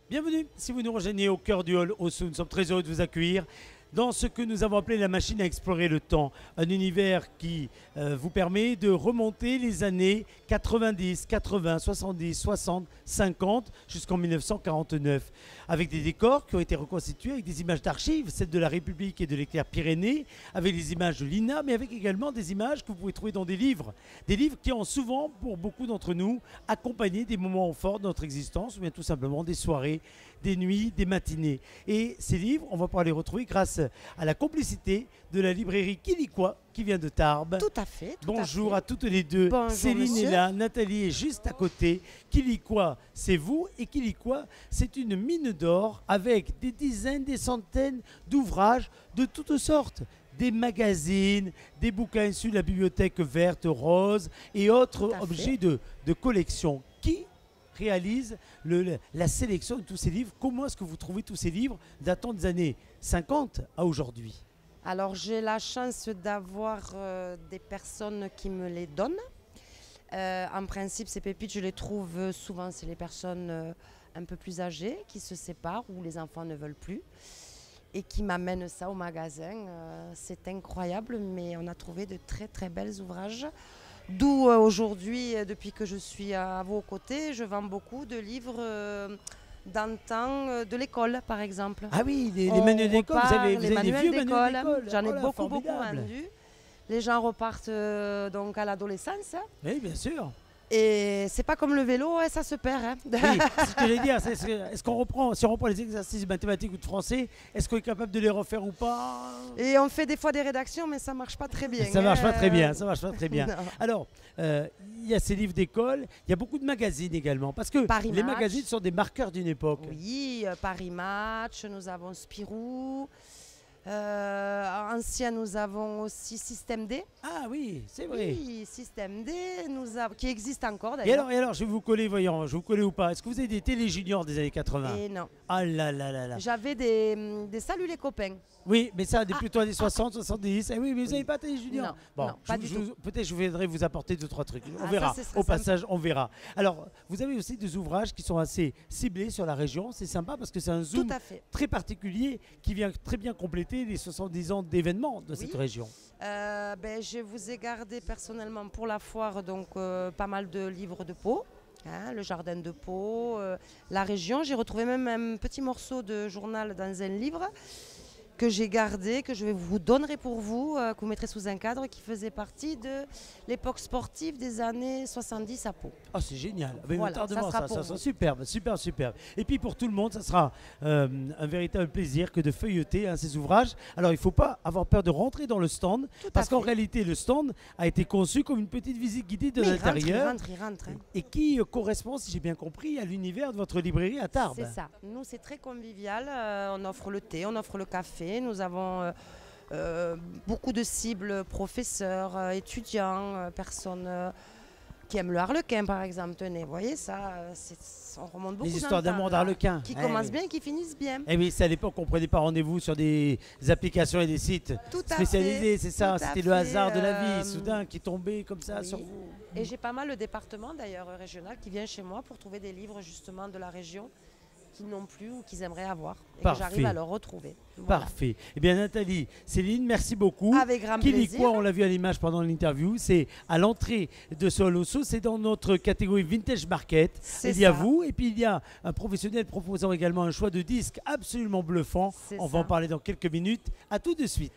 Bienvenue, si vous nous rejoignez au cœur du hall Ossou, nous sommes très heureux de vous accueillir dans ce que nous avons appelé la machine à explorer le temps. Un univers qui vous permet de remonter les années 90, 80, 70, 60, 50 jusqu'en 1949. Avec des décors qui ont été reconstitués avec des images d'archives, celles de la République et de l'éclair Pyrénées, avec les images de l'INA, mais avec également des images que vous pouvez trouver dans des livres. Des livres qui ont souvent, pour beaucoup d'entre nous, accompagné des moments forts de notre existence, ou bien tout simplement des soirées, des nuits, des matinées. Et ces livres, on va pouvoir les retrouver grâce à la complicité de la librairie Quiliquois qui vient de Tarbes. Tout à fait. Bonjour à toutes les deux. Bonjour, Céline monsieur. est là, Nathalie est juste à côté. Quiliquois, c'est vous. Et Quiliquois, c'est une mine d'or avec des dizaines, des centaines d'ouvrages de toutes sortes. Des magazines, des bouquins issus de la bibliothèque verte, rose et autres objets de collection. Qui réalise la sélection de tous ces livres? Comment est-ce que vous trouvez tous ces livres datant des années 50 à aujourd'hui? Alors j'ai la chance d'avoir des personnes qui me les donnent. En principe, ces pépites, je les trouve souvent, c'est les personnes un peu plus âgées qui se séparent ou les enfants ne veulent plus et qui m'amènent ça au magasin. C'est incroyable, mais on a trouvé de très très belles ouvrages. D'où aujourd'hui, depuis que je suis à vos côtés, je vends beaucoup de livres d'antan de l'école, par exemple. Ah oui, les manuels d'école, vous avez des vieux manuels d'école. J'en ai Oh là, beaucoup formidable. vendus. Les gens repartent donc à l'adolescence. Oui, bien sûr. Et c'est pas comme le vélo, ça se perd. Hein. Oui, c'est ce que j'allais dire. Est-ce qu'on reprend, si on reprend les exercices de mathématiques ou de français, est-ce qu'on est capable de les refaire ou pas? Et on fait des fois des rédactions, mais ça marche pas très bien. Ça marche pas très bien, ça marche pas très bien. Non. Alors, il y a ces livres d'école, il y a beaucoup de magazines également, parce que Paris les Match. magazines sont des marqueurs d'une époque. Oui, Paris Match, nous avons Spirou. Ancien, nous avons aussi Système D. Ah oui, c'est vrai. Oui, Système D, qui existe encore Et d'ailleurs. alors, je vais vous coller, voyons, je vais vous coller ou pas. Est-ce que vous avez des télé juniors des années 80? Et non. Ah là là là là. J'avais des Salut les copains. Oui, mais ça, plutôt des 60, 70. Eh oui, mais vous n'avez pas télé junior. Non, Bon, non, pas du tout. peut-être je viendrai vous apporter 2-3 trucs. On Ah, verra. ça, ce serait Au sympa. passage, on verra. Alors, vous avez aussi des ouvrages qui sont assez ciblés sur la région. C'est sympa parce que c'est un zoom Tout à fait. très particulier qui vient très bien compléter les 70 ans d'événements de cette Oui. région. Je vous ai gardé personnellement pour la foire donc pas mal de livres de Pau. Hein, le jardin de Pau, la région. J'ai retrouvé même un petit morceau de journal dans un livre que j'ai gardé, que je vous donnerai pour vous, que vous mettrez sous un cadre, qui faisait partie de l'époque sportive des années 70 à Pau. Oh, c'est génial. Mais Voilà, tardement, ça sera ça pour sera vous. superbe, superbe, superbe. Et puis pour tout le monde, ça sera un véritable plaisir que de feuilleter ces ouvrages. Alors il ne faut pas avoir peur de rentrer dans le stand, Tout à parce qu'en fait. réalité, le stand a été conçu comme une petite visite guidée de Oui, l'intérieur. il rentre. Hein. Et qui correspond, si j'ai bien compris, à l'univers de votre librairie à Tarbes. C'est ça. Nous, c'est très convivial. On offre le thé, on offre le café. Nous avons beaucoup de cibles, professeurs, étudiants, personnes qui aiment le harlequin, par exemple. Tenez, vous voyez ça, on remonte beaucoup Les dans histoires le temps, d'amour là. d'harlequin. Qui Eh commencent oui. bien et qui finissent bien. Eh oui, c'est à l'époque qu'on prenait pas rendez-vous sur des applications et des sites Tout à spécialisés, fait, c'est ça. tout à C'était le hasard de la fait, vie, soudain, qui tombait comme ça oui. sur vous. Et j'ai pas mal le département, d'ailleurs, régional, qui vient chez moi pour trouver des livres, justement, de la région qu'ils n'ont plus ou qu'ils aimeraient avoir. Et Parfait. que j'arrive à leur retrouver. Voilà. Parfait. Eh bien, Nathalie, Céline, merci beaucoup. Avec grand plaisir. Quiliquois, on l'a vu à l'image pendant l'interview, c'est à l'entrée de ce hall Ossou, c'est dans notre catégorie Vintage Market. C'est Il y a ça. vous, et puis il y a un professionnel proposant également un choix de disques absolument bluffant. C'est On va en ça. parler dans quelques minutes. À tout de suite.